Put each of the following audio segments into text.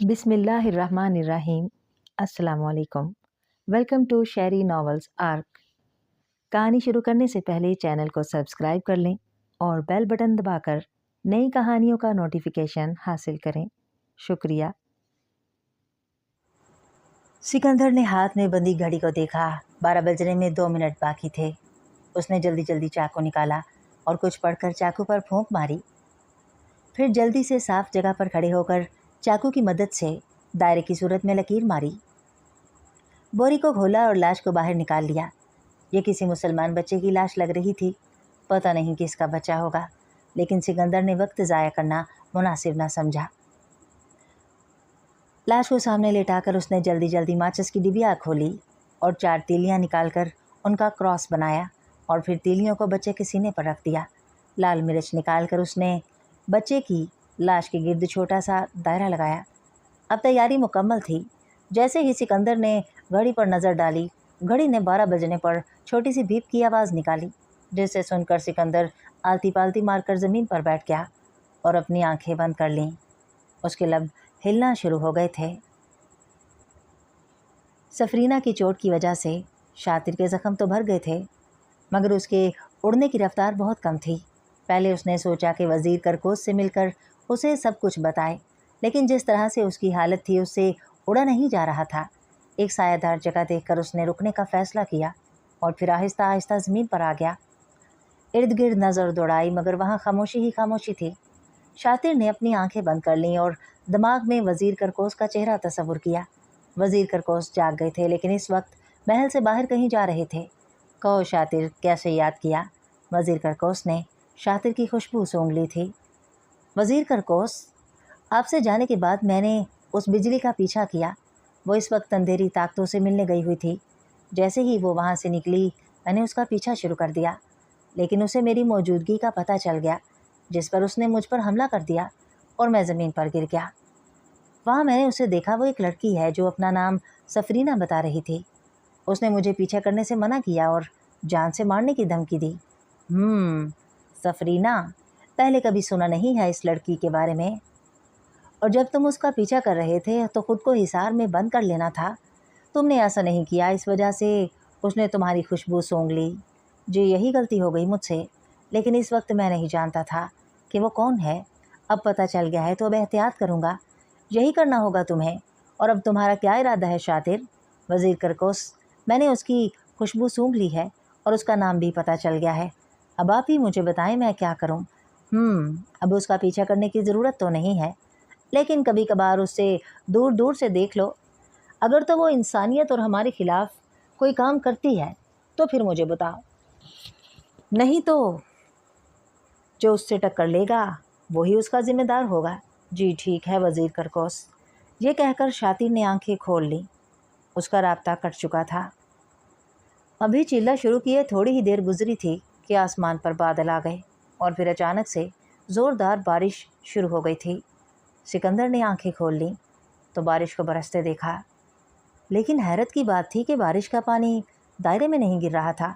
बिस्मिल्लाहिर्रहमानिर्रहीम। अस्सलाम वालेकुम। Welcome to Sheri novels arc. कहानी शुरू करने से पहले चैनल को सब्सक्राइब कर लें और बेल बटन दबाकर नई कहानियों का नोटिफिकेशन हासिल करें। शुक्रिया। सिकंदर ने हाथ में बंधी घड़ी को देखा। 12 बजने में 2 मिनट बाकी थे। उसने जल्दी जल्दी चाकू निकाला और कुछ पढ़कर चाकू पर फूंक मारी। फिर जल्दी से साफ जगह पर खड़े होकर चाकू की मदद से दायरे की सूरत में लकीर मारी। बोरी को खोला और लाश को बाहर निकाल लिया। ये किसी मुसलमान बच्चे की लाश लग रही थी। पता नहीं किसका बच्चा होगा, लेकिन सिकंदर ने वक्त ज़ाया करना मुनासिब ना समझा। लाश को सामने लेटाकर उसने जल्दी जल्दी माचिस की डिबिया खोली और 4 तीलियां निकालकर उनका क्रॉस बनाया और फिर तीलियों को बच्चे के सीने पर रख दिया। लाल मिर्च निकालकर उसने बच्चे की लाश के गिर्द छोटा सा दायरा लगाया। अब तैयारी मुकम्मल थी। जैसे ही सिकंदर ने घड़ी पर नज़र डाली, घड़ी ने 12 बजने पर छोटी सी बीप की आवाज़ निकाली, जिसे सुनकर सिकंदर आलती पालती मारकर ज़मीन पर बैठ गया और अपनी आंखें बंद कर लीं। उसके लब हिलना शुरू हो गए थे। सफरीना की चोट की वजह से शातिर के ज़ख्म तो भर गए थे, मगर उसके उड़ने की रफ्तार बहुत कम थी। पहले उसने सोचा कि वज़ीर करकोस से मिलकर उसे सब कुछ बताए, लेकिन जिस तरह से उसकी हालत थी उससे उड़ा नहीं जा रहा था। एक सायादार जगह देखकर उसने रुकने का फ़ैसला किया और फिर आहिस्ता आहिस्ता ज़मीन पर आ गया। इर्द गिर्द नज़र दौड़ाई, मगर वहाँ खामोशी ही खामोशी थी। शातिर ने अपनी आंखें बंद कर लीं और दिमाग में वज़ीर करकोस का चेहरा तस्वुर किया। वज़ीर करकोस जाग गए थे, लेकिन इस वक्त महल से बाहर कहीं जा रहे थे। कहो शातिर, कैसे याद किया? वज़ीर करकोस ने शातिर की खुशबू सूंघ ली थी। वज़ीर करकोस, आपसे जाने के बाद मैंने उस बिजली का पीछा किया। वो इस वक्त अंधेरी ताकतों से मिलने गई हुई थी। जैसे ही वो वहाँ से निकली, मैंने उसका पीछा शुरू कर दिया, लेकिन उसे मेरी मौजूदगी का पता चल गया, जिस पर उसने मुझ पर हमला कर दिया और मैं ज़मीन पर गिर गया। वहाँ मैंने उसे देखा। वो एक लड़की है जो अपना नाम सफरीना बता रही थी। उसने मुझे पीछा करने से मना किया और जान से मारने की धमकी दी। सफरीना, पहले कभी सुना नहीं है इस लड़की के बारे में। और जब तुम उसका पीछा कर रहे थे तो ख़ुद को हिसार में बंद कर लेना था। तुमने ऐसा नहीं किया, इस वजह से उसने तुम्हारी खुशबू सूंघ ली। जी, यही गलती हो गई मुझसे, लेकिन इस वक्त मैं नहीं जानता था कि वो कौन है। अब पता चल गया है तो अब एहतियात करूँगा। यही करना होगा तुम्हें। और अब तुम्हारा क्या इरादा है शातिर? वज़ीर करकोस, मैंने उसकी खुशबू सूंघ ली है और उसका नाम भी पता चल गया है। अब आप ही मुझे बताएं मैं क्या करूं? अब उसका पीछा करने की ज़रूरत तो नहीं है, लेकिन कभी कभार उससे दूर दूर से देख लो। अगर तो वो इंसानियत और हमारे खिलाफ कोई काम करती है तो फिर मुझे बताओ, नहीं तो जो उससे टक्कर लेगा वही उसका ज़िम्मेदार होगा। जी ठीक है वज़ीर करकोस। ये कहकर शातिर ने आंखें खोल लीं। उसका राब्ता कट चुका था। अभी चिल्ला शुरू किए थोड़ी ही देर गुजरी थी कि आसमान पर बादल आ गए और फिर अचानक से ज़ोरदार बारिश शुरू हो गई थी। सिकंदर ने आंखें खोल लीं तो बारिश को बरसते देखा, लेकिन हैरत की बात थी कि बारिश का पानी दायरे में नहीं गिर रहा था।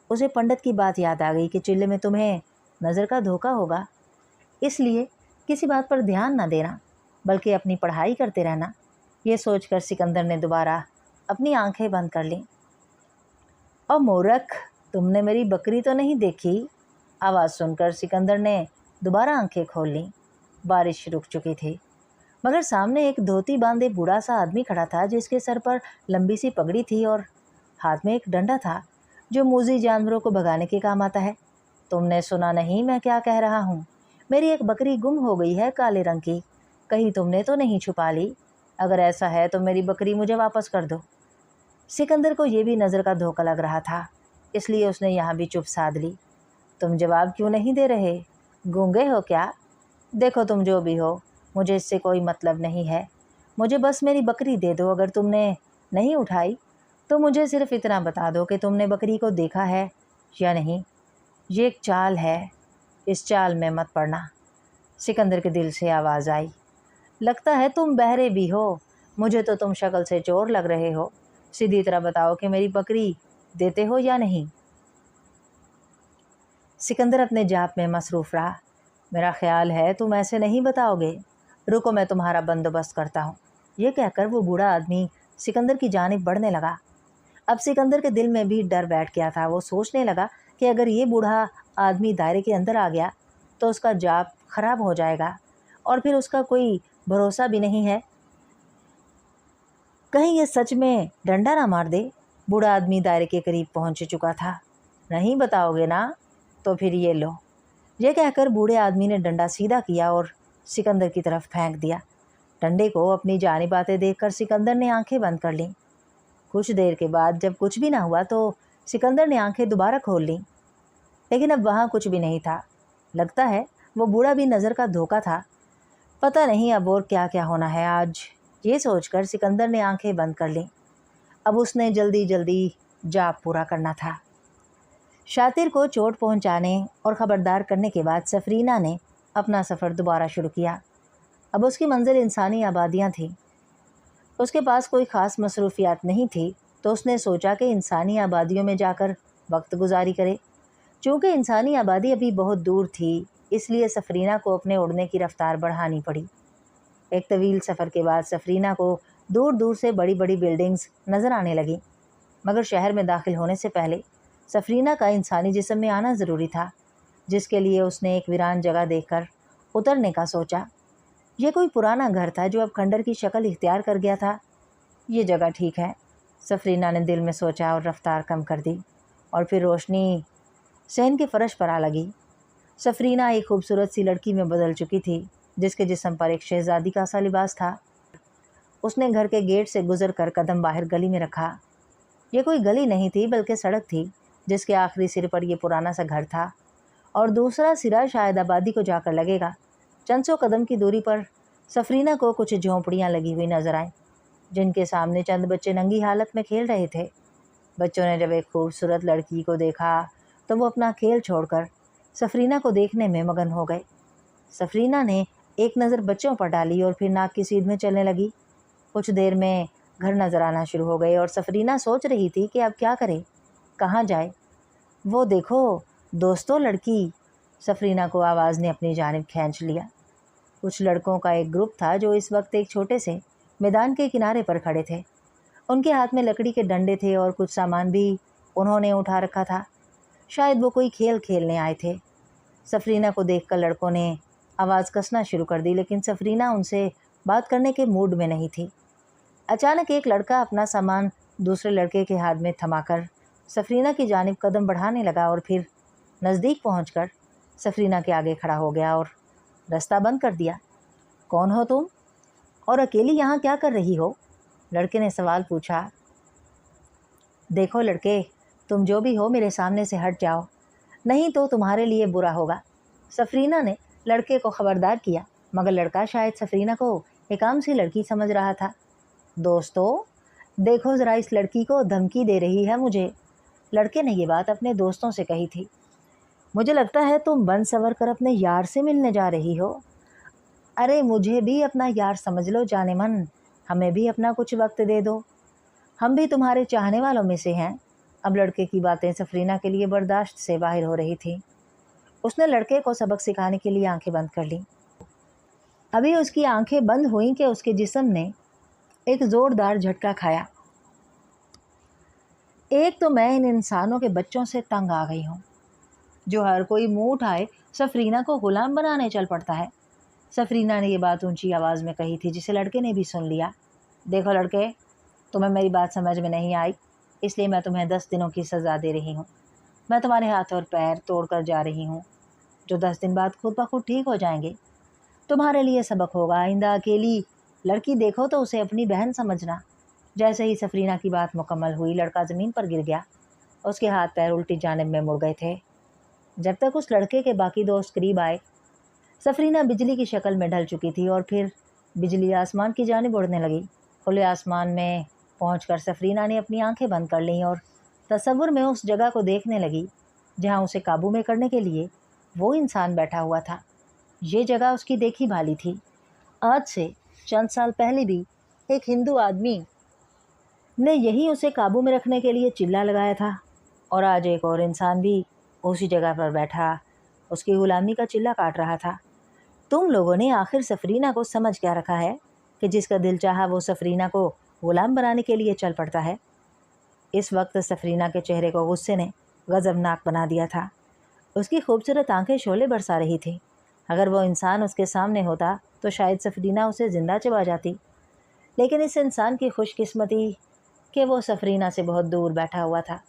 उसे पंडित की बात याद आ गई कि चिल्ले में तुम्हें नज़र का धोखा होगा, इसलिए किसी बात पर ध्यान न देना, बल्कि अपनी पढ़ाई करते रहना। ये सोचकर सिकंदर ने दोबारा अपनी आंखें बंद कर लीं। और मूर्ख, तुमने मेरी बकरी तो नहीं देखी? आवाज़ सुनकर सिकंदर ने दोबारा आंखें खोल लीं। बारिश रुक चुकी थी, मगर सामने एक धोती बांधे बूढ़ा सा आदमी खड़ा था, जिसके सर पर लंबी सी पगड़ी थी और हाथ में एक डंडा था जो मूजी जानवरों को भगाने के काम आता है। तुमने सुना नहीं मैं क्या कह रहा हूँ? मेरी एक बकरी गुम हो गई है, काले रंग की। कहीं तुमने तो नहीं छुपा ली? अगर ऐसा है तो मेरी बकरी मुझे वापस कर दो। सिकंदर को ये भी नज़र का धोखा लग रहा था, इसलिए उसने यहाँ भी चुप साध ली। तुम जवाब क्यों नहीं दे रहे? गूंगे हो क्या? देखो, तुम जो भी हो, मुझे इससे कोई मतलब नहीं है। मुझे बस मेरी बकरी दे दो। अगर तुमने नहीं उठाई तो मुझे सिर्फ इतना बता दो कि तुमने बकरी को देखा है या नहीं। ये एक चाल है, इस चाल में मत पड़ना। सिकंदर के दिल से आवाज़ आई। लगता है तुम बहरे भी हो। मुझे तो तुम शक्ल से चोर लग रहे हो। सीधी तरह बताओ कि मेरी बकरी देते हो या नहीं। सिकंदर अपने जाप में मसरूफ़ रहा। मेरा ख्याल है तुम ऐसे नहीं बताओगे। رکو میں تمہارا بندوبست کرتا ہوں۔ یہ کہہ کر وہ بوڑھا آدمی سکندر کی جانب بڑھنے لگا۔ اب سکندر کے دل میں بھی ڈر بیٹھ گیا تھا۔ وہ سوچنے لگا کہ اگر یہ بوڑھا آدمی دائرے کے اندر آ گیا تو اس کا جاپ خراب ہو جائے گا اور پھر اس کا کوئی بھروسہ بھی نہیں ہے، کہیں یہ سچ میں ڈنڈا نہ مار دے۔ بوڑھا آدمی دائرے کے قریب پہنچ چکا تھا۔ نہیں بتاؤ گے نا تو پھر یہ لو۔ یہ کہہ کر بوڑھے آدمی نے ڈنڈا سیدھا کیا اور سکندر کی طرف پھینک دیا۔ ڈنڈے کو اپنی جانب آتے دیکھ کر سکندر نے آنکھیں بند کر لیں۔ کچھ دیر کے بعد جب کچھ بھی نہ ہوا تو سکندر نے آنکھیں دوبارہ کھول لیں، لیکن اب وہاں کچھ بھی نہیں تھا۔ لگتا ہے وہ بوڑھا بھی نظر کا دھوکہ تھا۔ پتہ نہیں اب اور کیا کیا ہونا ہے آج، یہ سوچ کر سکندر نے آنکھیں بند کر لیں۔ اب اس نے جلدی جلدی جاپ پورا کرنا تھا۔ شاطر کو چوٹ پہنچانے اور خبردار کرنے کے بعد سفرینہ نے اپنا سفر دوبارہ شروع کیا۔ اب اس کی منزل انسانی آبادیاں تھیں۔ اس کے پاس کوئی خاص مصروفیات نہیں تھی، تو اس نے سوچا کہ انسانی آبادیوں میں جا کر وقت گزاری کرے۔ چونکہ انسانی آبادی ابھی بہت دور تھی، اس لیے سفرینہ کو اپنے اڑنے کی رفتار بڑھانی پڑی۔ ایک طویل سفر کے بعد سفرینہ کو دور دور سے بڑی بڑی بلڈنگز نظر آنے لگیں، مگر شہر میں داخل ہونے سے پہلے سفرینہ کا انسانی جسم میں آنا ضروری تھا، جس کے لیے اس نے ایک ویران جگہ دیکھ کر اترنے کا سوچا۔ یہ کوئی پرانا گھر تھا جو اب کھنڈر کی شکل اختیار کر گیا تھا۔ یہ جگہ ٹھیک ہے، سفرینہ نے دل میں سوچا اور رفتار کم کر دی، اور پھر روشنی صحن کے فرش پر آ لگی۔ سفرینہ ایک خوبصورت سی لڑکی میں بدل چکی تھی، جس کے جسم پر ایک شہزادی کا سا لباس تھا۔ اس نے گھر کے گیٹ سے گزر کر قدم باہر گلی میں رکھا۔ یہ کوئی گلی نہیں تھی بلکہ سڑک تھی، جس کے آخری سرے پر یہ پرانا سا گھر تھا، اور دوسرا سرا شاید آبادی کو جا کر لگے گا۔ چند سو قدم کی دوری پر سفرینہ کو کچھ جھونپڑیاں لگی ہوئی نظر آئیں، جن کے سامنے چند بچے ننگی حالت میں کھیل رہے تھے۔ بچوں نے جب ایک خوبصورت لڑکی کو دیکھا تو وہ اپنا کھیل چھوڑ کر سفرینہ کو دیکھنے میں مگن ہو گئے۔ سفرینہ نے ایک نظر بچوں پر ڈالی اور پھر ناک کی سیدھ میں چلنے لگی۔ کچھ دیر میں گھر نظر آنا شروع ہو گئے اور سفرینہ سوچ رہی تھی کہ اب کیا کرے، کہاں جائے۔ وہ دیکھو دوستو لڑکی، سفرینہ کو آواز نے اپنی جانب کھینچ لیا۔ کچھ لڑکوں کا ایک گروپ تھا جو اس وقت ایک چھوٹے سے میدان کے کنارے پر کھڑے تھے۔ ان کے ہاتھ میں لکڑی کے ڈنڈے تھے اور کچھ سامان بھی انہوں نے اٹھا رکھا تھا۔ شاید وہ کوئی کھیل کھیلنے آئے تھے۔ سفرینہ کو دیکھ کر لڑکوں نے آواز کسنا شروع کر دی، لیکن سفرینہ ان سے بات کرنے کے موڈ میں نہیں تھی۔ اچانک ایک لڑکا اپنا سامان دوسرے لڑکے کے ہاتھ میں تھما کر سفرینہ کی جانب قدم بڑھانے لگا اور پھر نزدیک پہنچ کر سفرینہ کے آگے کھڑا ہو گیا اور رستہ بند کر دیا۔ کون ہو تم اور اکیلی یہاں کیا کر رہی ہو؟ لڑکے نے سوال پوچھا۔ دیکھو لڑکے، تم جو بھی ہو میرے سامنے سے ہٹ جاؤ، نہیں تو تمہارے لیے برا ہوگا، سفرینہ نے لڑکے کو خبردار کیا، مگر لڑکا شاید سفرینہ کو ایک عام سی لڑکی سمجھ رہا تھا۔ دوستو دیکھو ذرا، اس لڑکی کو دھمکی دے رہی ہے مجھے۔ لڑکے نے یہ بات اپنے دوستوں سے کہی تھی۔ مجھے لگتا ہے تم بن سور کر اپنے یار سے ملنے جا رہی ہو۔ ارے مجھے بھی اپنا یار سمجھ لو جانے من، ہمیں بھی اپنا کچھ وقت دے دو، ہم بھی تمہارے چاہنے والوں میں سے ہیں۔ اب لڑکے کی باتیں سفرینہ کے لیے برداشت سے باہر ہو رہی تھیں۔ اس نے لڑکے کو سبق سکھانے کے لیے آنکھیں بند کر لیں۔ ابھی اس کی آنکھیں بند ہوئیں کہ اس کے جسم نے ایک زوردار جھٹکا کھایا۔ ایک تو میں ان انسانوں کے بچوں سے تنگ آ گئی ہوں، جو ہر کوئی منہ اٹھائے سفرینہ کو غلام بنانے چل پڑتا ہے۔ سفرینہ نے یہ بات اونچی آواز میں کہی تھی، جسے لڑکے نے بھی سن لیا۔ دیکھو لڑکے، تمہیں میری بات سمجھ میں نہیں آئی، اس لیے میں تمہیں 10 دنوں کی سزا دے رہی ہوں۔ میں تمہارے ہاتھ اور پیر توڑ کر جا رہی ہوں، جو 10 دن بعد خود بخود ٹھیک ہو جائیں گے۔ تمہارے لیے سبق ہوگا، آئندہ اکیلی لڑکی دیکھو تو اسے اپنی بہن سمجھنا۔ جیسے ہی سفرینہ کی بات مکمل ہوئی، لڑکا زمین پر گر گیا۔ اس کے ہاتھ پیر الٹی جانب میں مڑ گئے تھے۔ جب تک اس لڑکے کے باقی دوست قریب آئے، سفرینہ بجلی کی شکل میں ڈھل چکی تھی اور پھر بجلی آسمان کی جانب اڑنے لگی۔ کھلے آسمان میں پہنچ کر سفرینہ نے اپنی آنکھیں بند کر لیں اور تصور میں اس جگہ کو دیکھنے لگی جہاں اسے قابو میں کرنے کے لیے وہ انسان بیٹھا ہوا تھا۔ یہ جگہ اس کی دیکھی بھالی تھی۔ آج سے چند سال پہلے بھی ایک ہندو آدمی نے یہی اسے قابو میں رکھنے کے لیے چلہ لگایا تھا، اور آج ایک اور انسان بھی اسی جگہ پر بیٹھا اس کی غلامی کا چلہ کاٹ رہا تھا۔ तुम लोगों ने आखिर सफरीना को समझ क्या रखा है कि जिसका दिल चाहा वो सफरीना को गुलाम बनाने के लिए चल पड़ता है। इस वक्त सफरीना के चेहरे को गुस्से ने गजबनाक बना दिया था। उसकी खूबसूरत आंखें शोले बरसा रही थी। अगर वो इंसान उसके सामने होता तो शायद सफरीना उसे ज़िंदा चबा जाती, लेकिन इस इंसान की खुशकिस्मती कि वो सफरीना से बहुत दूर बैठा हुआ था।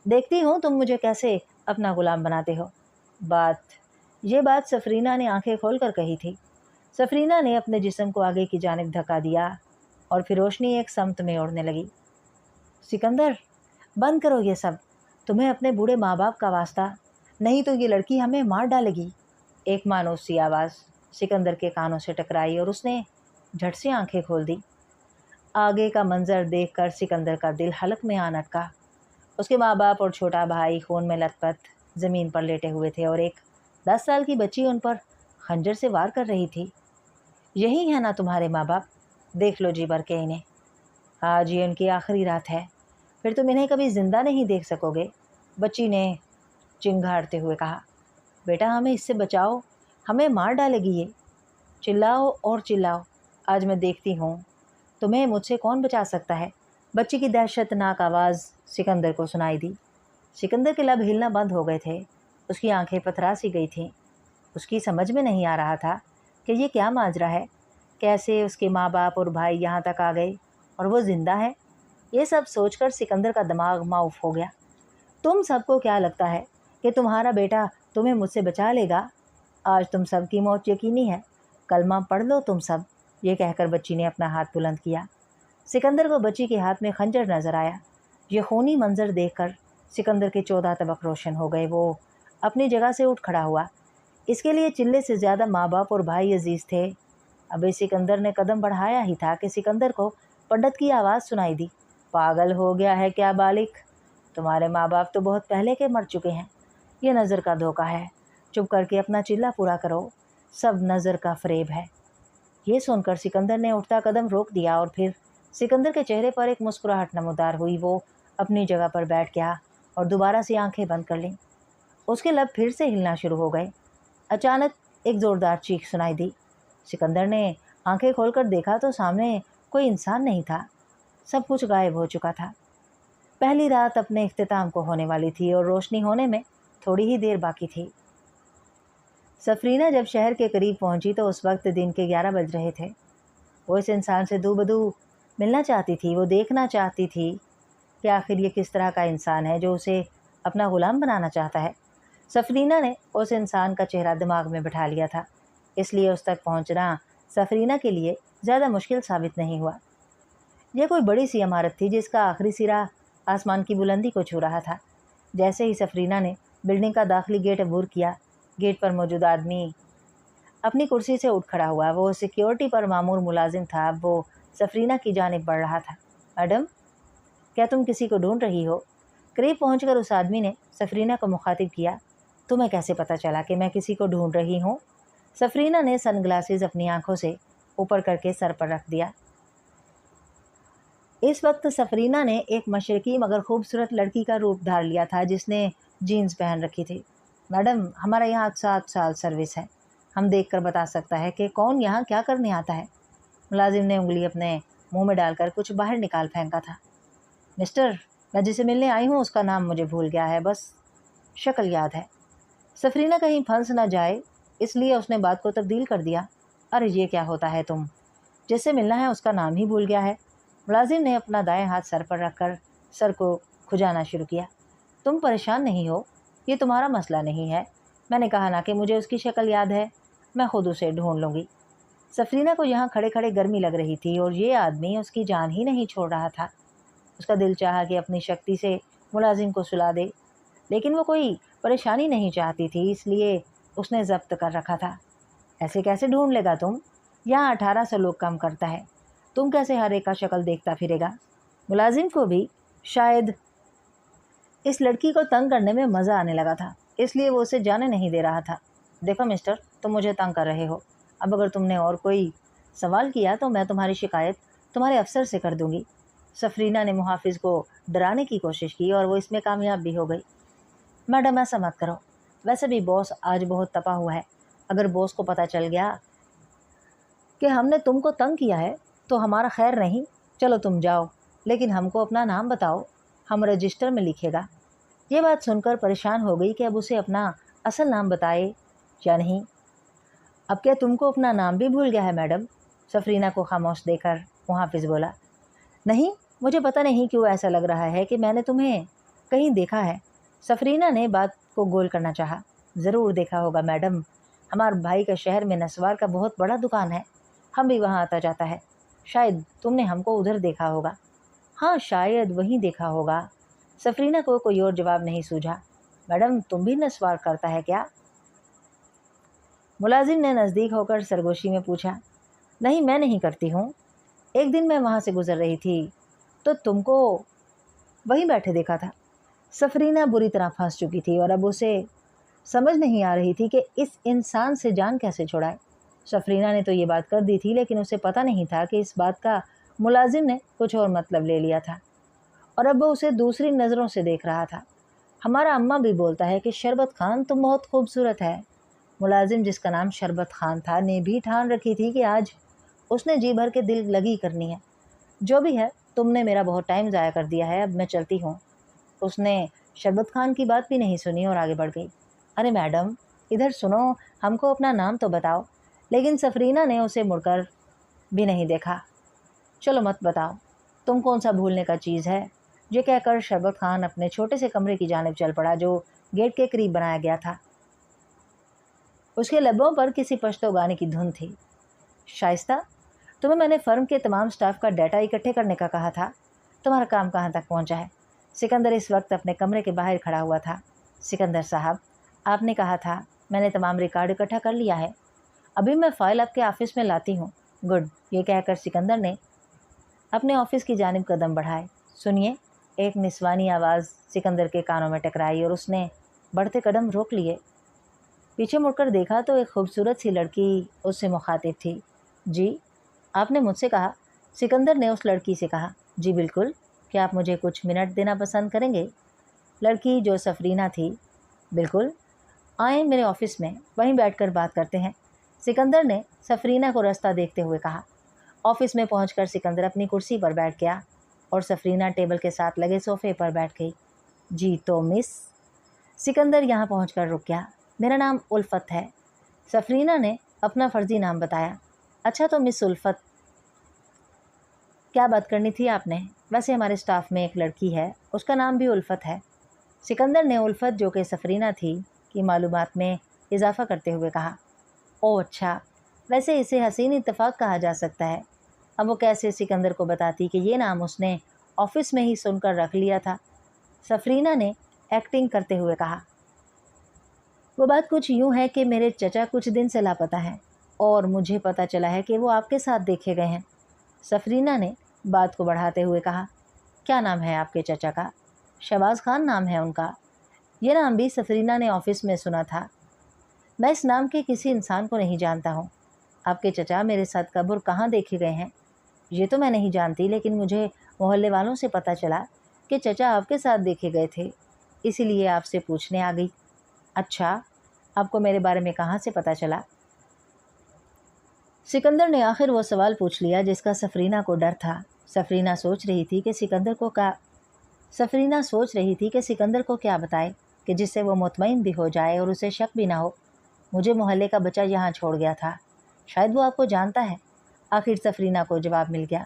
देखती हूँ तुम मुझे कैसे अपना गुलाम बनाते हो। ये बात सफरीना ने आंखें खोलकर कही थी। सफरीना ने अपने जिस्म को आगे की जानिब धक्का दिया और फिर रोशनी एक समत में उड़ने लगी। सिकंदर, बंद करो ये सब, तुम्हें अपने बूढ़े माँ बाप का वास्ता, नहीं तो ये लड़की हमें मार डालेगी। एक मानूस सी आवाज़ सिकंदर के कानों से टकराई और उसने झट से आंखें खोल दी। आगे का मंजर देखकर सिकंदर का दिल हलक में आन अटका। उसके माँ बाप और छोटा भाई खून में लथपथ ज़मीन पर लेटे हुए थे और एक 10 साल की बच्ची उन पर खंजर से वार कर रही थी। यही है ना तुम्हारे माँ बाप? देख लो जी भर के इन्हें। आज ये उनकी आखिरी रात है, फिर तुम इन्हें कभी ज़िंदा नहीं देख सकोगे। बच्ची ने चिंघाड़ते हुए कहा। बेटा, हमें इससे बचाओ, हमें मार डालेगी ये। चिल्लाओ और चिल्लाओ, आज मैं देखती हूँ तुम्हें मुझसे कौन बचा सकता है। बच्ची की दहशतनाक आवाज़ सिकंदर को सुनाई दी। सिकंदर के लब हिलना बंद हो गए थे। उसकी आंखें पथरा सी गई थीं। उसकी समझ में नहीं आ रहा था कि ये क्या माजरा है। कैसे उसके माँ बाप और भाई यहाँ तक आ गए और वो ज़िंदा है। ये सब सोचकर सिकंदर का दिमाग माउफ हो गया। तुम सबको क्या लगता है कि तुम्हारा बेटा तुम्हें मुझसे बचा लेगा? आज तुम सब की मौत यकीनी है। कलमा पढ़ लो तुम सब। ये कहकर बच्ची ने अपना हाथ बुलंद किया। सिकंदर को बच्ची के हाथ में खंजर नजर आया। ये खूनी मंजर देखकर सिकंदर के 14 तबक रोशन हो गए। वो अपनी जगह से उठ खड़ा हुआ। इसके लिए चिल्ले से ज़्यादा माँ बाप और भाई अजीज़ थे। अभी सिकंदर ने कदम बढ़ाया ही था कि सिकंदर को पंडित की आवाज़ सुनाई दी। पागल हो गया है क्या बालिक? तुम्हारे माँ बाप तो बहुत पहले के मर चुके हैं। ये नज़र का धोखा है। चुप करके अपना चिल्ला पूरा करो। सब नज़र का फ़रेब है। ये सुनकर सिकंदर ने उठता कदम रोक दिया और फिर सिकंदर के चेहरे पर एक मुस्कुराहट नमूदार हुई। वो अपनी जगह पर बैठ गया और दोबारा से आंखें बंद कर लीं। उसके लब फिर से हिलना शुरू हो गए। अचानक एक ज़ोरदार चीख सुनाई दी। सिकंदर ने आंखें खोलकर देखा तो सामने कोई इंसान नहीं था। सब कुछ गायब हो चुका था। पहली रात अपने इख्तिताम को होने वाली थी और रोशनी होने में थोड़ी ही देर बाकी थी। सफरीना जब शहर के करीब पहुंची तो उस वक्त दिन के 11 बज रहे थे। वो इस इंसान से दूबदू मिलना चाहती थी। वो देखना चाहती थी कि आखिर ये किस तरह का इंसान है जो उसे अपना गुलाम बनाना चाहता है। सफरीना ने उस इंसान का चेहरा दिमाग में बिठा लिया था, इसलिए उस तक पहुंचना सफरीना के लिए ज़्यादा मुश्किल साबित नहीं हुआ। यह कोई बड़ी सी इमारत थी जिसका आखिरी सिरा आसमान की बुलंदी को छू रहा था। जैसे ही सफरीना ने बिल्डिंग का दाखिली गेट अबूर किया, गेट पर मौजूद आदमी अपनी कुर्सी से उठ खड़ा हुआ। वो सिक्योरिटी पर मामूर मुलाजिम था। अब वो सफरीना की जानिब बढ़ रहा था। मैडम, क्या तुम किसी को ढूंढ रही हो? करीब पहुंचकर उस आदमी ने सफरीना को मुखातिब किया। तुम्हें कैसे पता चला कि मैं किसी को ढूंढ रही हूँ? सफरीना ने सनग्लासेस अपनी आंखों से ऊपर करके सर पर रख दिया। इस वक्त सफरीना ने एक मशरकी मगर खूबसूरत लड़की का रूप धार लिया था जिसने जीन्स पहन रखी थी। मैडम, हमारा यहाँ 7 साल सर्विस है। हम देखकर बता सकता है कि कौन यहाँ क्या करने आता है। मुलाजिम ने उंगली अपने मुंह में डालकर कुछ बाहर निकाल फेंका था। मिस्टर, मैं जिसे मिलने आई हूँ उसका नाम मुझे भूल गया है, बस शक्ल याद है। सफरीना कहीं फंस ना जाए इसलिए उसने बात को तब्दील कर दिया। अरे ये क्या होता है, तुम जिससे मिलना है उसका नाम ही भूल गया है। मुलाजिम ने अपना दाएं हाथ सर पर रखकर सर को खुजाना शुरू किया। तुम परेशान नहीं हो, ये तुम्हारा मसला नहीं है। मैंने कहा ना कि मुझे उसकी शक्ल याद है, मैं खुद उसे ढूंढ लूँगी। सफरीना को यहाँ खड़े खड़े गर्मी लग रही थी और ये आदमी उसकी जान ही नहीं छोड़ रहा था। उसका दिल चाहा कि अपनी शक्ति से मुलाजिम को सुला दे, लेकिन वो कोई परेशानी नहीं चाहती थी, इसलिए उसने जब्त कर रखा था। ऐसे कैसे ढूंढ लेगा तुम? यहाँ 1800 लोग काम करता है, तुम कैसे हर एक का शक्ल देखता फिरेगा? मुलाजिम को भी शायद इस लड़की को तंग करने में मज़ा आने लगा था, इसलिए वो उसे जाने नहीं दे रहा था। देखो मिस्टर, तुम मुझे तंग कर रहे हो। अब अगर तुमने और कोई सवाल किया तो मैं तुम्हारी शिकायत तुम्हारे अफसर से कर दूंगी। सफरीना ने मुहाफिज को डराने की कोशिश की और वो इसमें कामयाब भी हो गई। मैडम, ऐसा मत करो, वैसे भी बॉस आज बहुत तपा हुआ है। अगर बॉस को पता चल गया कि हमने तुमको तंग किया है तो हमारा खैर नहीं। चलो तुम जाओ, लेकिन हमको अपना नाम बताओ, हम रजिस्टर में लिखेगा। ये बात सुनकर परेशान हो गई कि अब उसे अपना असल नाम बताए या नहीं। अब क्या तुमको अपना नाम भी भूल गया है मैडम? सफरीना को खामोश देकर मुहाफिज बोला। नहीं, मुझे पता नहीं क्यों ऐसा लग रहा है कि मैंने तुम्हें कहीं देखा है। सफरीना ने बात को गोल करना चाहा। ज़रूर देखा होगा मैडम, हमारे भाई का शहर में नस्वार का बहुत बड़ा दुकान है, हम भी वहाँ आता जाता है। शायद तुमने हमको उधर देखा होगा। हाँ, शायद वहीं देखा होगा। सफरीना को कोई और जवाब नहीं सूझा। मैडम, तुम भी नस्वार करता है क्या? मुलाजिम ने नज़दीक होकर सरगोशी में पूछा। नहीं, मैं नहीं करती हूँ। एक दिन मैं वहाँ से गुज़र रही थी तो तुमको वहीं बैठे देखा था। सफरीना बुरी तरह फंस चुकी थी और अब उसे समझ नहीं आ रही थी कि इस इंसान से जान कैसे छुड़ाए। सफरीना ने तो ये बात कर दी थी, लेकिन उसे पता नहीं था कि इस बात का मुलाजिम ने कुछ और मतलब ले लिया था और अब वो उसे दूसरी नज़रों से देख रहा था। हमारा अम्मा भी बोलता है कि शरबत खान तुम बहुत खूबसूरत है। मुलाजिम, जिसका नाम शरबत खान था, ने भी ठान रखी थी कि आज उसने जी भर के दिल लगी करनी है। जो भी है, तुमने मेरा बहुत टाइम ज़ाया कर दिया है, अब मैं चलती हूँ। उसने शरबत खान की बात भी नहीं सुनी और आगे बढ़ गई। अरे मैडम, इधर सुनो, हमको अपना नाम तो बताओ। लेकिन सफरीना ने उसे मुड़कर भी नहीं देखा। चलो मत बताओ, तुम कौन सा भूलने का चीज़ है? ये कहकर शरबत खान अपने छोटे से कमरे की जानिब चल पड़ा जो गेट के करीब बनाया गया था। उसके लबों पर किसी पश्तो गाने की धुन थी। शाइस्ता, तुम्हें मैंने फ़र्म के तमाम स्टाफ का डाटा इकट्ठे करने का कहा था, तुम्हारा काम कहाँ तक पहुँचा है? सिकंदर इस वक्त अपने कमरे के बाहर खड़ा हुआ था। सिकंदर साहब, आपने कहा था, मैंने तमाम रिकॉर्ड इकट्ठा कर लिया है, अभी मैं फ़ाइल आपके ऑफिस में लाती हूँ। गुड। ये कहकर सिकंदर ने अपने ऑफिस की जानिब कदम बढ़ाए। सुनिए, एक निस्वानी आवाज़ सिकंदर के कानों में टकराई और उसने बढ़ते कदम रोक लिए। पीछे मुड़कर देखा तो एक खूबसूरत सी लड़की उससे मुखातिब थी। जी, आपने मुझसे कहा? सिकंदर ने उस लड़की से कहा। जी बिल्कुल, क्या आप मुझे कुछ मिनट देना पसंद करेंगे? लड़की, जो सफरीना थी, बिल्कुल, आए मेरे ऑफिस में, वहीं बैठकर बात करते हैं। सिकंदर ने सफरीना को रास्ता देखते हुए कहा। ऑफिस में पहुंचकर सिकंदर अपनी कुर्सी पर बैठ गया और सफरीना टेबल के साथ लगे सोफे पर बैठ गई। जी तो मिस? सिकंदर यहाँ पहुंचकर रुक गया। मेरा नाम उल्फत है। सफरीना ने अपना फर्जी नाम बताया। अच्छा, तो मिस उल्फत, क्या बात करनी थी आपने? वैसे हमारे स्टाफ में एक लड़की है, उसका नाम भी उल्फत है। सिकंदर ने उल्फत, जो कि सफरीना थी, की मालूमात में इजाफा करते हुए कहा। ओह अच्छा, वैसे इसे हसीन इत्तेफाक कहा जा सकता है। अब वो कैसे सिकंदर को बताती कि ये नाम उसने ऑफिस में ही सुनकर रख लिया था? सफरीना ने एक्टिंग करते हुए कहा। वो बात कुछ यूँ है कि मेरे चचा कुछ दिन से लापता हैं और मुझे पता चला है कि वो आपके साथ देखे गए हैं। सफरीना ने बात को बढ़ाते हुए कहा। क्या नाम है आपके चचा का? शहबाज खान नाम है उनका। ये नाम भी सफरीना ने ऑफिस में सुना था। मैं इस नाम के किसी इंसान को नहीं जानता हूँ। आपके चचा मेरे साथ कब और कहाँ देखे गए हैं ये तो मैं नहीं जानती, लेकिन मुझे मोहल्ले वालों से पता चला कि चचा आपके साथ देखे गए थे, इसीलिए आपसे पूछने आ गई। अच्छा, आपको मेरे बारे में कहाँ से पता चला? सिकंदर ने आखिर वो सवाल पूछ लिया जिसका सफरीना को डर था। सफरीना सोच रही थी कि सिकंदर को क्या बताए कि जिससे वो मुतमईन भी हो जाए और उसे शक भी ना हो। मुझे मोहल्ले का बच्चा यहाँ छोड़ गया था, शायद वो आपको जानता है। आखिर सफरीना को जवाब मिल गया।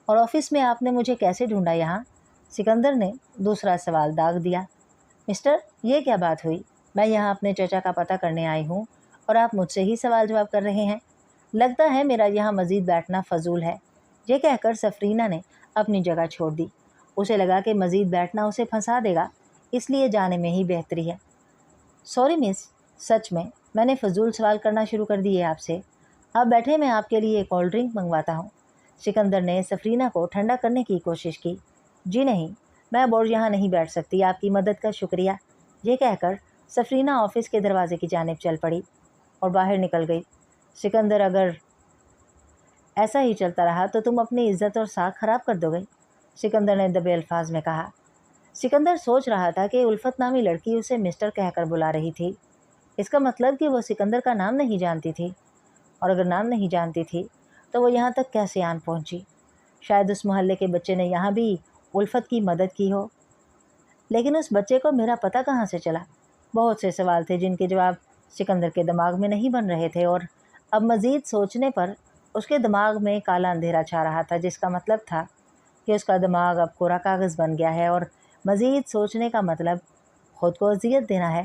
और ऑफिस में आपने मुझे कैसे ढूंढा यहाँ? सिकंदर ने दूसरा सवाल दाग दिया। मिस्टर, ये क्या बात हुई? मैं यहाँ अपने चचा का पता करने आई हूँ और आप मुझसे ही सवाल जवाब कर रहे हैं। लगता है मेरा यहाँ मज़ीद बैठना फजूल है। ये कहकर सफरीना ने अपनी जगह छोड़ दी। उसे लगा कि मज़ीद बैठना उसे फंसा देगा, इसलिए जाने में ही बेहतरी है। सॉरी मिस, सच में मैंने फ़जूल सवाल करना शुरू कर दिए आपसे। आप बैठे, मैं आपके लिए एक कोल्ड ड्रिंक मंगवाता हूँ। सिकंदर ने सफरीना को ठंडा करने की कोशिश की। जी नहीं, मैं अब और यहाँ नहीं बैठ सकती, आपकी मदद का शुक्रिया। ये कहकर सफरीना ऑफिस के दरवाजे की जानिब चल पड़ी और बाहर निकल गई। सिकंदर, अगर ऐसा ही चलता रहा तो तुम अपनी इज्जत और साख खराब कर दोगे, सिकंदर ने दबे अल्फाज में कहा। सिकंदर सोच रहा था कि उल्फत नामी लड़की उसे मिस्टर कहकर बुला रही थी। اس کا مطلب کہ وہ سکندر کا نام نہیں جانتی تھی، اور اگر نام نہیں جانتی تھی تو وہ یہاں تک کیسے آن پہنچی؟ شاید اس محلے کے بچے نے یہاں بھی الفت کی مدد کی ہو، لیکن اس بچے کو میرا پتہ کہاں سے چلا؟ بہت سے سوال تھے جن کے جواب سکندر کے دماغ میں نہیں بن رہے تھے، اور اب مزید سوچنے پر اس کے دماغ میں کالا اندھیرا چھا رہا تھا، جس کا مطلب تھا کہ اس کا دماغ اب کوڑا کاغذ بن گیا ہے، اور مزید سوچنے کا مطلب خود کو اذیت دینا ہے۔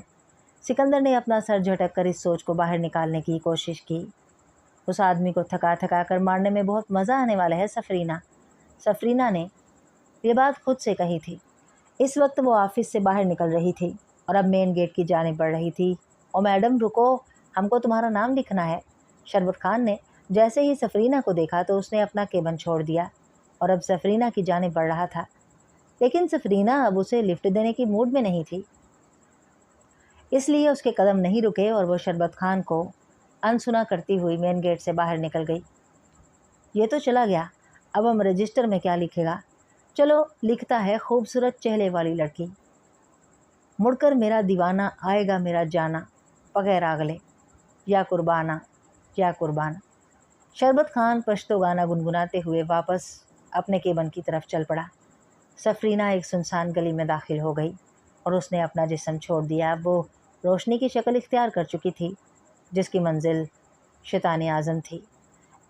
سکندر نے اپنا سر جھٹک کر اس سوچ کو باہر نکالنے کی کوشش کی۔ اس آدمی کو تھکا تھکا کر مارنے میں بہت مزہ آنے والا ہے سفرینہ۔ سفرینہ نے یہ بات خود سے کہی تھی۔ اس وقت وہ آفس سے باہر نکل رہی تھی اور اب مین گیٹ کی جانب بڑھ رہی تھی۔ او میڈم رکو، ہم کو تمہارا نام لکھنا ہے۔ شربت خان نے جیسے ہی سفرینہ کو دیکھا تو اس نے اپنا کیبن چھوڑ دیا اور اب سفرینہ کی جانب بڑھ رہا تھا، لیکن سفرینہ اب اسے لفٹ دینے کی موڈ میں نہیں تھی، اس لیے اس کے قدم نہیں رکے اور وہ شربت خان کو انسنا کرتی ہوئی مین گیٹ سے باہر نکل گئی۔ یہ تو چلا گیا، اب ہم رجسٹر میں کیا لکھے گا؟ چلو لکھتا ہے خوبصورت چہرے والی لڑکی، مڑ کر میرا دیوانہ آئے گا میرا جانا، بغیر آگلے، یا قربانہ یا قربان۔ شربت خان پشتو گانا گنگناتے ہوئے واپس اپنے کیبن کی طرف چل پڑا۔ سفرینہ ایک سنسان گلی میں داخل ہو گئی اور اس نے اپنا جسم چھوڑ دیا۔ اب وہ روشنی کی شکل اختیار کر چکی تھی جس کی منزل شیطان اعظم تھی۔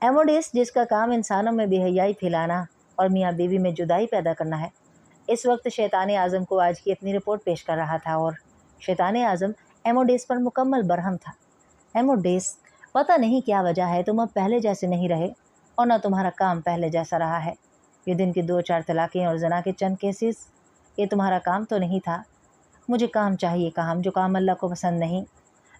ایموڈیس، جس کا کام انسانوں میں بے حیائی پھیلانا اور میاں بیوی میں جدائی پیدا کرنا ہے، اس وقت شیطان اعظم کو آج کی اپنی رپورٹ پیش کر رہا تھا، اور شیطان اعظم ایموڈیس پر مکمل برہم تھا۔ ایموڈیس، پتہ نہیں کیا وجہ ہے تم اب پہلے جیسے نہیں رہے اور نہ تمہارا کام پہلے جیسا رہا ہے۔ یہ دن کی 2-4 طلاقیں اور زنا کے چند کیسز، یہ تمہارا کام تو نہیں تھا۔ مجھے کام چاہیے، کام جو کام اللہ کو پسند نہیں۔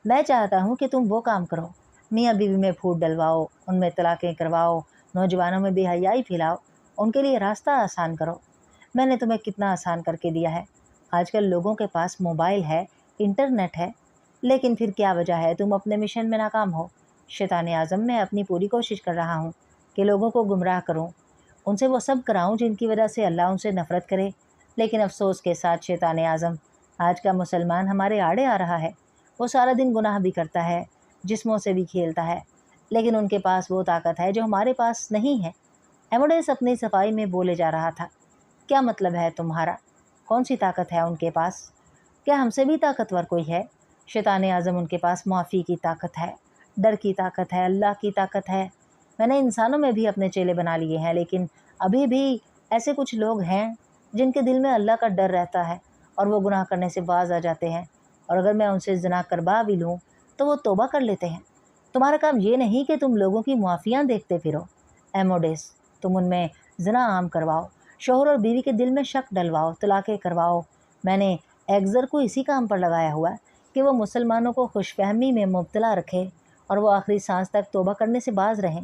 میں چاہتا ہوں کہ تم وہ کام کرو، میاں بیوی میں پھوٹ ڈلواؤ، ان میں طلاقیں کرواؤ، نوجوانوں میں بے حیائی پھیلاؤ، ان کے لیے راستہ آسان کرو۔ میں نے تمہیں کتنا آسان کر کے دیا ہے۔ آج کل لوگوں کے پاس موبائل ہے، انٹرنیٹ ہے، لیکن پھر کیا وجہ ہے تم اپنے مشن میں ناکام ہو؟ شیطان اعظم، میں اپنی پوری کوشش کر رہا ہوں کہ لوگوں کو گمراہ کروں، ان سے وہ سب کراؤں جن کی وجہ سے اللہ ان سے نفرت کرے، لیکن افسوس کے ساتھ شیطان اعظم، آج کا مسلمان ہمارے آڑے آ رہا ہے۔ وہ سارا دن گناہ بھی کرتا ہے، جسموں سے بھی کھیلتا ہے، لیکن ان کے پاس وہ طاقت ہے جو ہمارے پاس نہیں ہے۔ ایموڈیس اپنی صفائی میں بولے جا رہا تھا۔ کیا مطلب ہے تمہارا؟ کون سی طاقت ہے ان کے پاس؟ کیا ہم سے بھی طاقتور کوئی ہے؟ شیطان اعظم، ان کے پاس معافی کی طاقت ہے، ڈر کی طاقت ہے، اللہ کی طاقت ہے۔ میں نے انسانوں میں بھی اپنے چیلے بنا لیے ہیں، لیکن ابھی بھی ایسے کچھ لوگ ہیں جن کے دل میں اللہ کا ڈر رہتا ہے اور وہ گناہ کرنے سے باز آ جاتے ہیں، اور اگر میں ان سے زنا کروا بھی لوں تو وہ توبہ کر لیتے ہیں۔ تمہارا کام یہ نہیں کہ تم لوگوں کی معافیاں دیکھتے پھرو۔ ایموڈیس، تم ان میں زنا عام کرواؤ، شوہر اور بیوی کے دل میں شک ڈلواؤ، طلاقیں کرواؤ۔ میں نے ایگزر کو اسی کام پر لگایا ہوا کہ وہ مسلمانوں کو خوش فہمی میں مبتلا رکھے اور وہ آخری سانس تک توبہ کرنے سے باز رہیں۔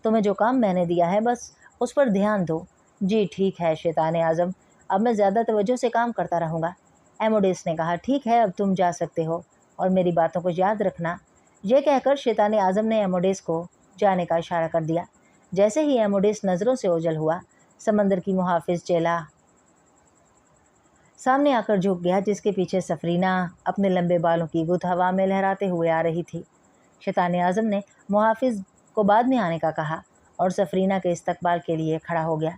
تمہیں جو کام میں نے دیا ہے بس اس پر دھیان دو۔ جی ٹھیک ہے شیطان اعظم، اب میں زیادہ توجہ سے کام کرتا رہوں گا۔ ایموڈیس نے کہا، ٹھیک ہے اب تم جا سکتے ہو اور میری باتوں کو یاد رکھنا۔ یہ کہہ کر شیطان اعظم نے ایموڈیس کو جانے کا اشارہ کر دیا۔ جیسے ہی ایموڈیس نظروں سے اوجھل ہوا، سمندر کی محافظ چیلا سامنے آ کر جھک گیا، جس کے پیچھے سفرینہ اپنے لمبے بالوں کی گدھ ہوا میں لہراتے ہوئے آ رہی تھی۔ شیطان اعظم نے محافظ کو بعد میں آنے کا کہا اور سفرینہ کے استقبال کے لیے کھڑا ہو گیا۔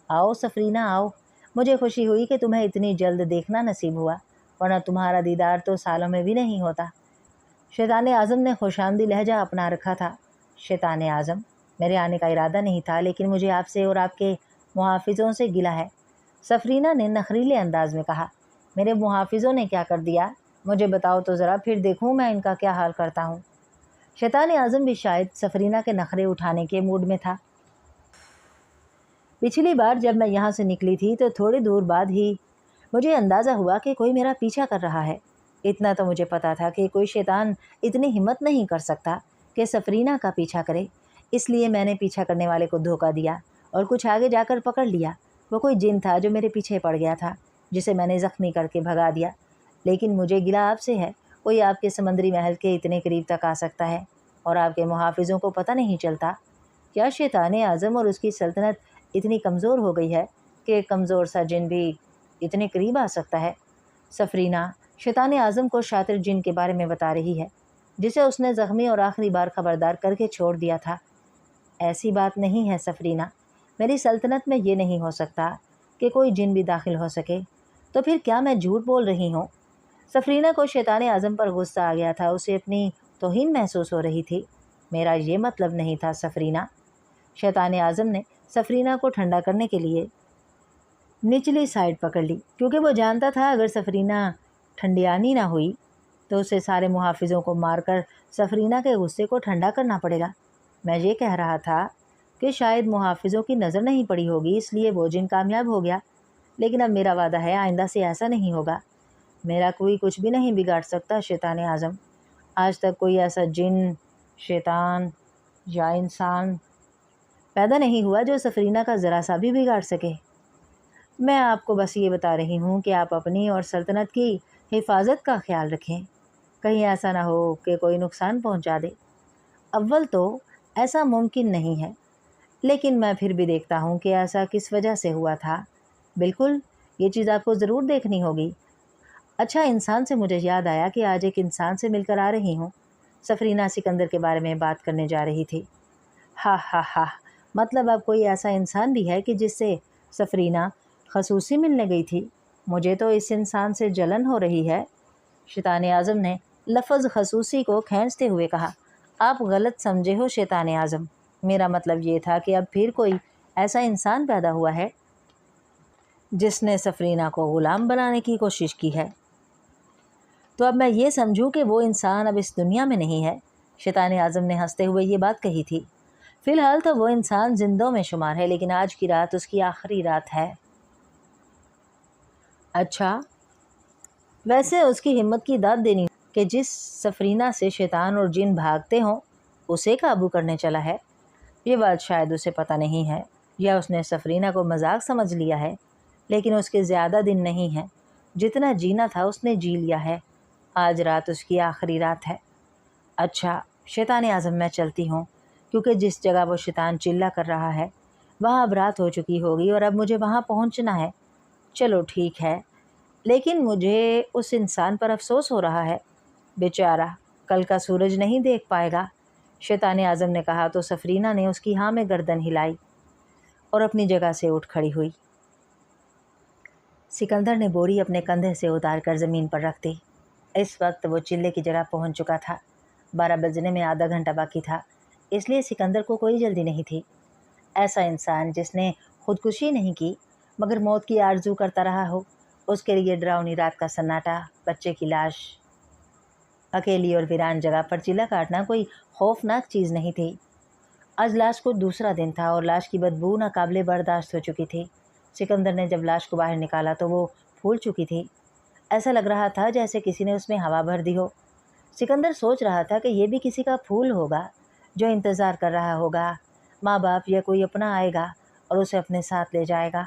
آؤ سفرینہ آؤ، مجھے خوشی ہوئی کہ تمہیں اتنی جلد دیکھنا نصیب ہوا، ورنہ تمہارا دیدار تو سالوں میں بھی نہیں ہوتا۔ شیطان اعظم نے خوشامدی لہجہ اپنا رکھا تھا۔ شیطان اعظم، میرے آنے کا ارادہ نہیں تھا، لیکن مجھے آپ سے اور آپ کے محافظوں سے گلہ ہے۔ سفرینہ نے نخریلے انداز میں کہا، میرے محافظوں نے کیا کر دیا؟ مجھے بتاؤ تو ذرا، پھر دیکھوں میں ان کا کیا حال کرتا ہوں۔ شیطان اعظم بھی شاید سفرینہ کے نخرے اٹھانے کے موڈ میں تھا۔ پچھلی بار جب میں یہاں سے نکلی تھی تو تھوڑی دور بعد ہی مجھے اندازہ ہوا کہ کوئی میرا پیچھا کر رہا ہے۔ اتنا تو مجھے پتا تھا کہ کوئی شیطان اتنی ہمت نہیں کر سکتا کہ سفرینہ کا پیچھا کرے، اس لیے میں نے پیچھا کرنے والے کو دھوکہ دیا اور کچھ آگے جا کر پکڑ لیا۔ وہ کوئی جن تھا جو میرے پیچھے پڑ گیا تھا، جسے میں نے زخمی کر کے بھگا دیا۔ لیکن مجھے گلہ آپ سے ہے، کوئی آپ کے سمندری محل کے اتنے قریب تک آ سکتا ہے اور آپ کے محافظوں کو پتہ نہیں چلتا؟ کیا شیطان اعظم اور اس کی سلطنت اتنی کمزور ہو گئی ہے کہ ایک کمزور سا جن بھی اتنے قریب آ سکتا ہے؟ سفرینہ شیطان اعظم کو شاطر جن کے بارے میں بتا رہی ہے۔ جسے اس نے زخمی اور آخری بار خبردار کر کے چھوڑ دیا تھا۔ ایسی بات نہیں ہے سفرینہ، میری سلطنت میں یہ نہیں ہو سکتا کہ کوئی جن بھی داخل ہو سکے، تو پھر کیا میں جھوٹ بول رہی ہوں؟ سفرینہ کو شیطان اعظم پر غصہ آ گیا تھا، اسے اپنی توہین محسوس ہو رہی تھی۔ میرا یہ مطلب نہیں تھا سفرینہ۔ شیطان اعظم نے سفرینہ کو ٹھنڈا کرنے کے لیے نچلی سائڈ پکڑ لی، کیونکہ وہ جانتا تھا اگر سفرینہ ٹھنڈیانی نہ ہوئی تو اسے سارے محافظوں کو مار کر سفرینہ کے غصے کو ٹھنڈا کرنا پڑے گا۔ میں یہ کہہ رہا تھا کہ شاید محافظوں کی نظر نہیں پڑی ہوگی، اس لیے وہ جن کامیاب ہو گیا، لیکن اب میرا وعدہ ہے آئندہ سے ایسا نہیں ہوگا۔ میرا کوئی کچھ بھی نہیں بگاڑ سکتا شیطان اعظم۔ آج تک کوئی ایسا جن، شیطان یا انسان پیدا نہیں ہوا جو سفرینہ کا ذرا سا بھی بگاڑ سکے۔ میں آپ کو بس یہ بتا رہی ہوں کہ آپ اپنی اور سلطنت کی حفاظت کا خیال رکھیں، کہیں ایسا نہ ہو کہ کوئی نقصان پہنچا دے۔ اول تو ایسا ممکن نہیں ہے، لیکن میں پھر بھی دیکھتا ہوں کہ ایسا کس وجہ سے ہوا تھا۔ بالکل، یہ چیز آپ کو ضرور دیکھنی ہوگی۔ اچھا، انسان سے مجھے یاد آیا کہ آج ایک انسان سے مل کر آ رہی ہوں۔ سفرینہ سکندر کے بارے میں بات کرنے جا رہی تھی۔ ہاں ہاں ہاں، مطلب اب کوئی ایسا انسان بھی ہے کہ جس سے سفرینہ خصوصی ملنے گئی تھی؟ مجھے تو اس انسان سے جلن ہو رہی ہے۔ شیطان اعظم نے لفظ خصوصی کو کھینچتے ہوئے کہا۔ آپ غلط سمجھے ہو شیطان اعظم، میرا مطلب یہ تھا کہ اب پھر کوئی ایسا انسان پیدا ہوا ہے جس نے سفرینہ کو غلام بنانے کی کوشش کی ہے۔ تو اب میں یہ سمجھوں کہ وہ انسان اب اس دنیا میں نہیں ہے؟ شیطان اعظم نے ہنستے ہوئے یہ بات کہی تھی۔ فی الحال تو وہ انسان زندوں میں شمار ہے، لیکن آج کی رات اس کی آخری رات ہے۔ اچھا، ویسے اس کی ہمت کی داد دینی کہ جس سفرینہ سے شیطان اور جن بھاگتے ہوں اسے قابو کرنے چلا ہے۔ یہ بات شاید اسے پتہ نہیں ہے، یا اس نے سفرینہ کو مذاق سمجھ لیا ہے، لیکن اس کے زیادہ دن نہیں ہیں۔ جتنا جینا تھا اس نے جی لیا ہے۔ آج رات اس کی آخری رات ہے۔ اچھا شیطان اعظم، میں چلتی ہوں، کیونکہ جس جگہ وہ شیطان چلا کر رہا ہے وہاں اب رات ہو چکی ہوگی اور اب مجھے وہاں پہنچنا ہے۔ چلو ٹھیک ہے، لیکن مجھے اس انسان پر افسوس ہو رہا ہے، بیچارہ کل کا سورج نہیں دیکھ پائے گا۔ شیطان اعظم نے کہا تو سفرینہ نے اس کی ہاں میں گردن ہلائی اور اپنی جگہ سے اٹھ کھڑی ہوئی۔ سکندر نے بوری اپنے کندھے سے اتار کر زمین پر رکھ دی۔ اس وقت وہ چلے کی جگہ پہنچ چکا تھا۔ 12 بجنے میں آدھا گھنٹہ باقی تھا، اس لیے سکندر کو کوئی جلدی نہیں تھی۔ ایسا انسان جس نے خودکشی نہیں کی مگر موت کی آرزو کرتا رہا ہو، اس کے لیے ڈراؤنی رات کا سناٹا، بچے کی لاش، اکیلی اور ویران جگہ پر چیلا کاٹنا کوئی خوفناک چیز نہیں تھی۔ آج لاش کو دوسرا دن تھا اور لاش کی بدبو ناقابل برداشت ہو چکی تھی۔ سکندر نے جب لاش کو باہر نکالا تو وہ پھول چکی تھی۔ ایسا لگ رہا تھا جیسے کسی نے اس میں ہوا بھر دی ہو۔ سکندر سوچ رہا تھا کہ یہ بھی کسی کا پھول ہوگا جو انتظار کر رہا ہوگا، ماں باپ یا کوئی اپنا آئے گا اور اسے اپنے ساتھ لے جائے گا۔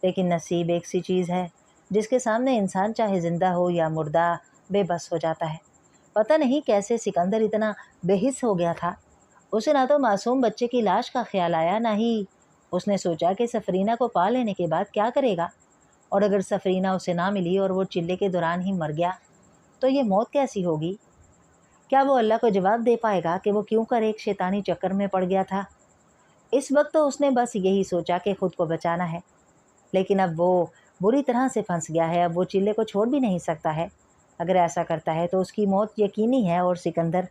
لیکن نصیب ایک سی چیز ہے جس کے سامنے انسان چاہے زندہ ہو یا مردہ بے بس ہو جاتا ہے۔ پتہ نہیں کیسے سکندر اتنا بے حس ہو گیا تھا۔ اسے نہ تو معصوم بچے کی لاش کا خیال آیا، نہ ہی اس نے سوچا کہ سفرینہ کو پا لینے کے بعد کیا کرے گا، اور اگر سفرینہ اسے نہ ملی اور وہ چلے کے دوران ہی مر گیا تو یہ موت کیسی ہوگی؟ کیا وہ اللہ کو جواب دے پائے گا کہ وہ کیوں کر ایک شیطانی چکر میں پڑ گیا تھا؟ اس وقت تو اس نے بس یہی سوچا کہ خود کو بچانا ہے، لیکن اب وہ بری طرح سے پھنس گیا ہے۔ اب وہ چلے کو چھوڑ بھی نہیں سکتا ہے۔ اگر ایسا کرتا ہے تو اس کی موت یقینی ہے، اور سکندر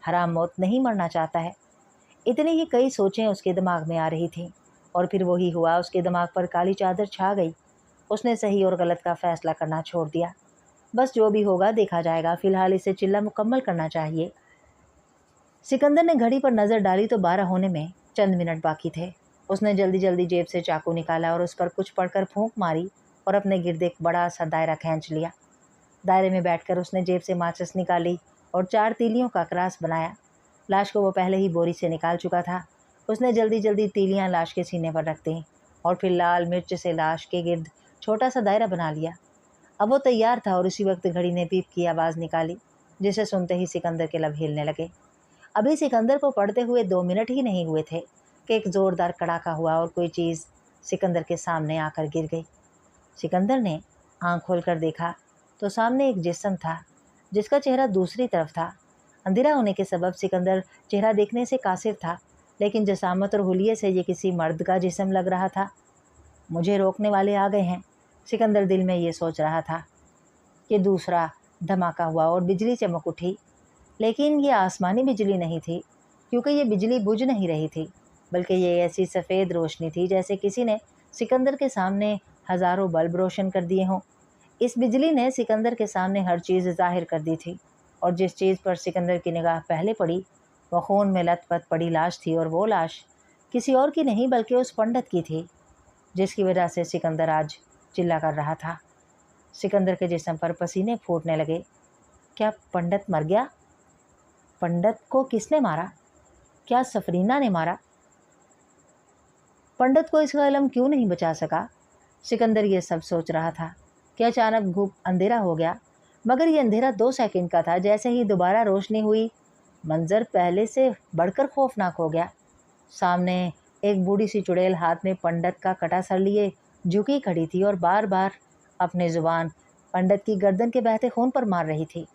حرام موت نہیں مرنا چاہتا ہے۔ اتنی ہی کئی سوچیں اس کے دماغ میں آ رہی تھیں، اور پھر وہی ہوا، اس کے دماغ پر کالی چادر چھا گئی۔ اس نے صحیح اور غلط کا فیصلہ کرنا چھوڑ دیا۔ بس جو بھی ہوگا دیکھا جائے گا، فی الحال اسے چلہ مکمل کرنا چاہیے۔ سکندر نے گھڑی پر نظر ڈالی تو 12 ہونے میں چند منٹ باقی تھے۔ اس نے جلدی جلدی جیب سے چاقو نکالا اور اس پر کچھ پڑھ کر پھونک ماری اور اپنے گرد ایک بڑا سا دائرہ کھینچ لیا۔ دائرے میں بیٹھ کر اس نے جیب سے ماچس نکالی اور 4 تیلیوں کا کراس بنایا۔ لاش کو وہ پہلے ہی بوری سے نکال چکا تھا۔ اس نے جلدی جلدی تیلیاں لاش کے سینے پر رکھ دیں اور پھر لال مرچ سے لاش کے گرد چھوٹا سا دائرہ بنا لیا۔ اب وہ تیار تھا اور اسی وقت گھڑی نے بیپ کی آواز نکالی، جسے سنتے ہی سکندر کے لب ہلنے لگے۔ ابھی سکندر کو پڑھتے ہوئے 2 منٹ ہی نہیں ہوئے تھے کہ ایک زوردار کڑاکا ہوا اور کوئی چیز سکندر کے سامنے آ کر گر گئی۔ سکندر نے آنکھ کھول کر دیکھا تو سامنے ایک جسم تھا جس کا چہرہ دوسری طرف تھا۔ अंधेरा होने के सबब सिकंदर चेहरा देखने से कासिर था, लेकिन जसामत और हुलिये से ये किसी मर्द का जिस्म लग रहा था। मुझे रोकने वाले आ गए हैं, सिकंदर दिल में ये सोच रहा था कि दूसरा धमाका हुआ और बिजली चमक उठी। लेकिन ये आसमानी बिजली नहीं थी, क्योंकि ये बिजली बुझ नहीं रही थी, बल्कि ये ऐसी सफ़ेद रोशनी थी जैसे किसी ने सिकंदर के सामने हज़ारों बल्ब रोशन कर दिए हों। इस बिजली ने सिकंदर के सामने हर चीज़ ज़ाहिर कर दी थी, और जिस चीज़ पर सिकंदर की निगाह पहले पड़ी वह खून में लथपथ पड़ी लाश थी, और वो लाश किसी और की नहीं बल्कि उस पंडित की थी, जिसकी वजह से सिकंदर आज चिल्ला कर रहा था। सिकंदर के जिस्म पर पसीने फूटने लगे। क्या पंडित मर गया? पंडित को किसने मारा? क्या सफरीना ने मारा? पंडित को इसका इल्म क्यों नहीं बचा सका? सिकंदर ये सब सोच रहा था कि अचानक घूप अंधेरा हो गया, मगर ये अंधेरा 2 सेकंड का था। जैसे ही दोबारा रोशनी हुई, मंजर पहले से बढ़कर खौफनाक हो गया। सामने एक बूढ़ी सी चुड़ैल हाथ में पंडित का कटा सर लिए झुकी खड़ी थी और बार बार अपनी ज़ुबान पंडित की गर्दन के बहते खून पर मार रही थी।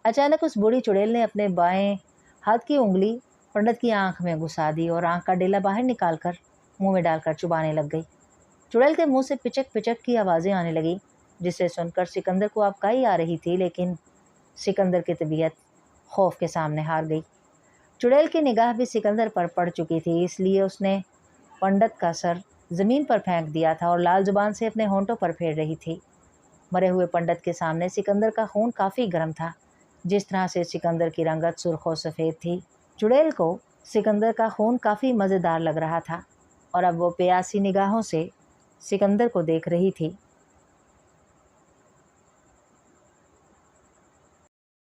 अचानक उस बूढ़ी चुड़ैल ने अपने बाएं हाथ की उंगली पंडित की आंख में घुसा दी और आंख का डेला बाहर निकालकर मुंह में डालकर चुबाने लग गई। चुड़ैल के मुंह से पिचक पिचक की आवाज़ें आने लगी, जिसे सुनकर सिकंदर को अबकाई आ रही थी, लेकिन सिकंदर की तबीयत खौफ के सामने हार गई। चुड़ैल की निगाह भी सिकंदर पर पड़ चुकी थी, इसलिए उसने पंडित का सर ज़मीन पर फेंक दिया था और लाल जुबान से अपने होंठों पर फेर रही थी। मरे हुए पंडित के सामने सिकंदर का खून काफ़ी गर्म था, जिस तरह से सिकंदर की रंगत सुर्ख और सफ़ेद थी। चुड़ैल को सिकंदर का खून काफ़ी मज़ेदार लग रहा था, और अब वो प्यासी निगाहों से सिकंदर को देख रही थी।